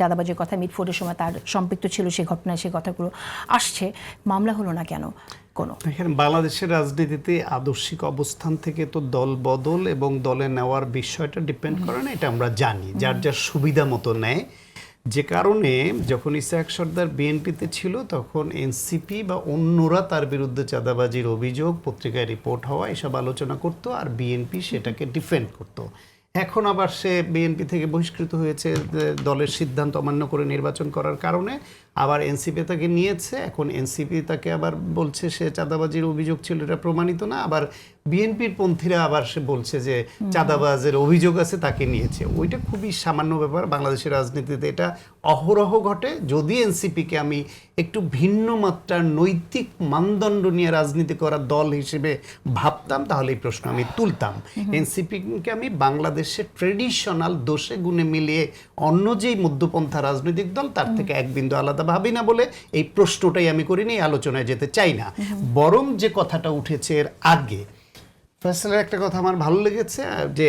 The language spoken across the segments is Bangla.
চাঁদাবাজির কথা, মিটফোর্ডের সময় তার সম্পৃক্ত ছিল সেই ঘটনায়, সেই কথাগুলো আসছে, মামলা হলো না কেন কোনো? এখানে বাংলাদেশের রাজনীতিতে আদর্শিক অবস্থান থেকে তো দল বদল এবং দলে নেওয়ার বিষয়টা ডিপেন্ড করে না, এটা আমরা জানি, যার যার সুবিধা মতো নেয়। যে কারণে যখন ইসহাক সরদার বিএনপিতে ছিল তখন এনসিপি বা অন্যরা তার বিরুদ্ধে চাঁদাবাজির অভিযোগ, পত্রিকায় রিপোর্ট হওয়া, এসব আলোচনা করত, আর বিএনপি সেটাকে ডিফেন্ড করত। এখন আবার সে বিএনপি থেকে বহিষ্কৃত হয়েছে দলের সিদ্ধান্ত অমান্য করে নির্বাচন করার কারণে, আবার এনসিপি তাকে নিয়েছে। এখন এনসিপি তাকে আবার বলছে সে চাঁদাবাজির অভিযোগ ছিল, এটা প্রমাণিত না। আবার বিএনপির পন্থীরা আবার সে বলছে যে চাঁদাবাজের অভিযোগ আছে, তাকে নিয়েছে। ওইটা খুবই সামান্য ব্যাপার। বাংলাদেশের রাজনীতিতে এটা অহরহ ঘটে। যদি এনসিপিকে আমি একটু ভিন্ন মাত্রার নৈতিক মানদণ্ড নিয়ে রাজনীতি করা দল হিসেবে ভাবতাম, তাহলে এই প্রশ্ন আমি তুলতাম। এনসিপিকে আমি বাংলাদেশের ট্রেডিশনাল দোষে গুণে মিলিয়ে অন্য যেই মধ্যপন্থা রাজনৈতিক দল তার থেকে এক বিন্দু আলাদা ভাবি না বলে এই প্রশ্নটাই আমি করিনি, এই আলোচনায় যেতে চাই না। বরং যে কথাটা উঠেছে এর আগে, ফয়সালের একটা কথা আমার ভালো লেগেছে, যে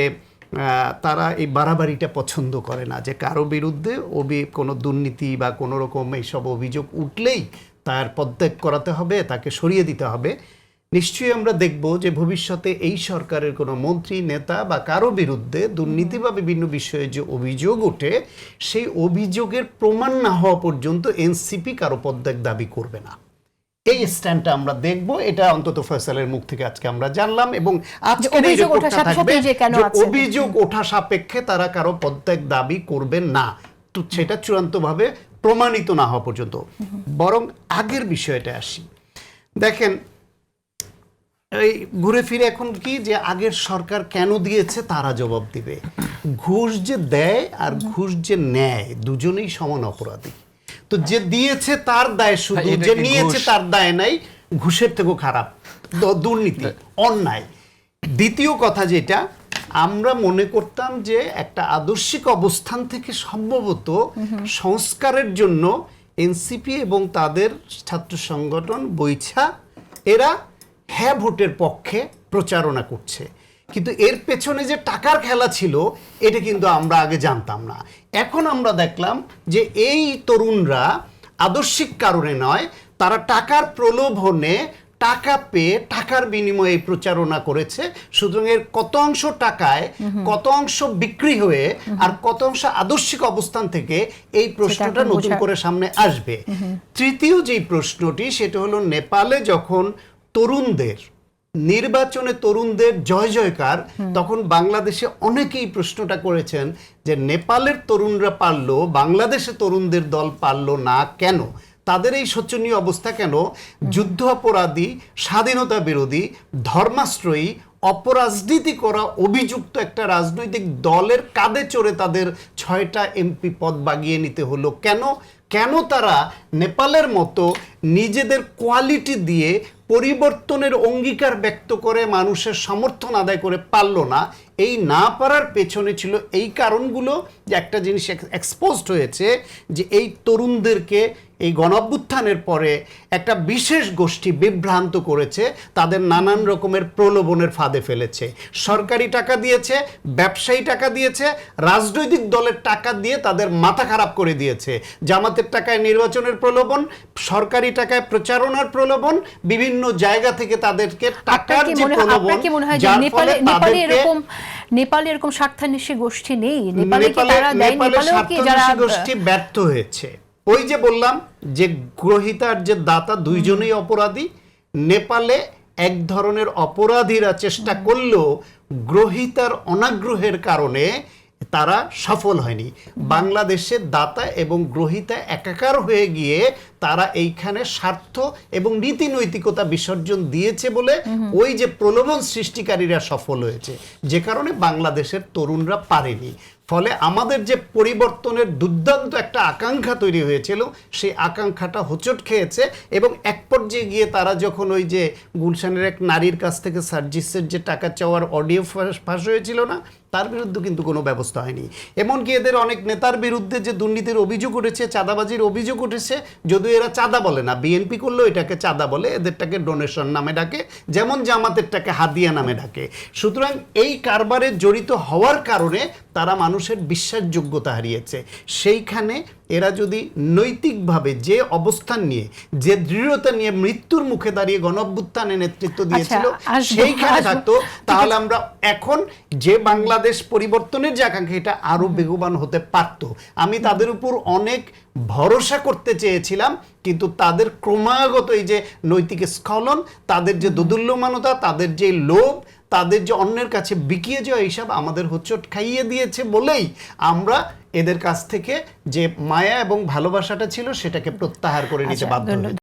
তারা এই বাড়াবাড়িটা পছন্দ করে না, যে কারো বিরুদ্ধে কোনো দুর্নীতি বা কোনো রকম এইসব অভিযোগ উঠলেই তার পদত্যাগ করাতে হবে, তাকে সরিয়ে দিতে হবে। নিশ্চয়ই আমরা দেখব যে ভবিষ্যতে এই সরকারের কোনো মন্ত্রী, নেতা বা কারো বিরুদ্ধে দুর্নীতি বা বিভিন্ন বিষয়ে যে অভিযোগ ওঠে, সেই অভিযোগের প্রমাণ না হওয়া পর্যন্ত এনসিপি কারো পদত্যাগ দাবি করবে না। এই স্ট্যান্ডটা আমরা দেখব। এটা অন্তত ফয়সালের মুখ থেকে আজকে আমরা জানলাম, এবং আজকের এই রিপোর্টটা থাকবে যে অভিযোগ ওঠা সাপেক্ষে তারা কারো পদত্যাগ দাবি করবেন না, তো সেটা চূড়ান্তভাবে প্রমাণিত না হওয়া পর্যন্ত। বরং আগের বিষয়টা আসি। দেখেন, এই ঘুরে ফিরে এখন কি, যে আগের সরকার কেন দিয়েছে তারা জবাব দিবে। ঘুষ যে দেয় আর ঘুষ যে নেয় দুজনেই সমান অপরাধী। তো যে দিয়েছে তার দায় শুধু, যে নিয়েছে তার দায় নাই। ঘুষের থেকেও খারাপ দুর্নীতি, অন্যায়। দ্বিতীয় কথা যেটা আমরা মনে করতাম, যে একটা আদর্শিক অবস্থান থেকে সম্ভবত সংস্কারের জন্য এনসিপি এবং তাদের ছাত্র সংগঠন বৈছা এরা হ্যাঁ ভোটের পক্ষে প্রচারণা করছে, কিন্তু এর পেছনে যে টাকার খেলা ছিল এটা কিন্তু আমরা আগে জানতাম না। এখন আমরা দেখলাম যে এই তরুণরা আদর্শিক কারণে নয়, তারা টাকার প্রলোভনে, টাকা পেয়ে টাকার বিনিময়ে প্রচারণা করেছে। সুতরাং এর কত অংশ টাকায়, কত অংশ বিক্রি হয়ে, আর কত অংশ আদর্শিক অবস্থান থেকে, এই প্রশ্নটা নতুন করে সামনে আসবে। তৃতীয় যেই প্রশ্নটি, সেটা হলো নেপালে যখন তরুণদের নির্বাচনে তরুণদের জয় জয়কার, তখন বাংলাদেশে অনেকেই প্রশ্নটা করেছেন যে নেপালের তরুণরা পারলো, বাংলাদেশে তরুণদের দল পারলো না কেন? তাদের এই শোচনীয় অবস্থা কেন? যুদ্ধ অপরাধী, স্বাধীনতা বিরোধী, ধর্মাশ্রয়ী, অপরাজনীতি করা অভিযুক্ত একটা রাজনৈতিক দলের কাঁধে চড়ে তাদের 6টা এমপি পদ বাগিয়ে নিতে হলো কেন? কেন তারা নেপালের মতো নিজেদের কোয়ালিটি দিয়ে পরিবর্তনের অঙ্গীকার ব্যক্ত করে মানুষের সমর্থন আদায় করে পারল না? এই না পারার পেছনে ছিল এই কারণগুলো, যে একটা জিনিস এক্সপোজড হয়েছে, যে এই তরুণদেরকে এই গণঅভ্যুত্থানের পরে একটা বিশেষ গোষ্ঠী বিভ্রান্ত করেছে, তাদের নানান রকমের প্রলোভনের ফাঁদে ফেলেছে। সরকারি টাকা দিয়েছে, ব্যবসায়ী টাকা দিয়েছে, রাজনৈতিক দলের টাকা দিয়ে তাদের মাথা খারাপ করে দিয়েছে। জামাতের টাকায় নির্বাচনের প্রলোভন, সরকারি টাকায় প্রচারণার প্রলোভন, বিভিন্ন জায়গা থেকে তাদেরকে টাকার যে প্রলোভন, যার ফলে নেপালে এরকম স্বার্থান্বেষী গোষ্ঠী নেই? নেপালে স্বার্থান্বেষী গোষ্ঠী ব্যর্থ হয়েছে। ওই যে বললাম যে গ্রহীতার যে দাতা দুইজনেই অপরাধী। নেপালে এক ধরনের অপরাধীরা চেষ্টা করলেও গ্রহীতার অনাগ্রহের কারণে তারা সফল হয়নি। বাংলাদেশে দাতা এবং গ্রহীতা একাকার হয়ে গিয়ে তারা এইখানে স্বার্থ এবং নীতি নৈতিকতা বিসর্জন দিয়েছে বলে ওই যে প্রলোভন সৃষ্টিকারীরা সফল হয়েছে, যে কারণে বাংলাদেশের তরুণরা পারেনি। ফলে আমাদের যে পরিবর্তনের দুর্দান্ত একটা আকাঙ্ক্ষা তৈরি হয়েছিল, সেই আকাঙ্ক্ষাটা হোঁচট খেয়েছে। এবং এক পর্যায়ে গিয়ে তারা যখন ওই যে গুলশানের এক নারীর কাছ থেকে সার্জিসের যে টাকা চাওয়ার অডিও ফাঁস হয়েছিল না, তার বিরুদ্ধে কিন্তু কোনো ব্যবস্থা হয়নি। এমনকি এদের অনেক নেতার বিরুদ্ধে যে দুর্নীতির অভিযোগ উঠেছে, চাঁদাবাজির অভিযোগ উঠেছে, যদিও এরা চাঁদা বলে না, বিএনপি করলেও এটাকে চাঁদা বলে, এদেরটাকে ডোনেশন নামে ডাকে, যেমন জামাতেরটাকে হাদিয়া নামে ডাকে। সুতরাং এই কারবারে জড়িত হওয়ার কারণে তারা মানুষের বিশ্বাসযোগ্যতা হারিয়েছে। সেইখানে এরা যদি নৈতিকভাবে যে অবস্থান নিয়ে, যে দৃঢ়তা নিয়ে মৃত্যুর মুখে দাঁড়িয়ে গণঅভ্যুত্থানে নেতৃত্ব দিয়েছিল সেইখানে থাকতো, তাহলে আমরা এখন যে বাংলাদেশ পরিবর্তনের যে আকাঙ্ক্ষা, এটা আরো বেগবান হতে পারত। আমি তাদের উপর অনেক ভরসা করতে চেয়েছিলাম, কিন্তু তাদের ক্রমাগত এই যে নৈতিক স্খলন, তাদের যে দোদুল্যমানতা, তাদের যে লোভ, তাদের যে অন্যের কাছে বিকিয়ে যাওয়া, এইসব আমাদের হোঁচট খাইয়ে দিয়েছে বলেই আমরা এদের কাছ থেকে যে মায়া এবং ভালোবাসাটা ছিল সেটাকে প্রত্যাহার করে নিতে বাধ্য হয়েছি।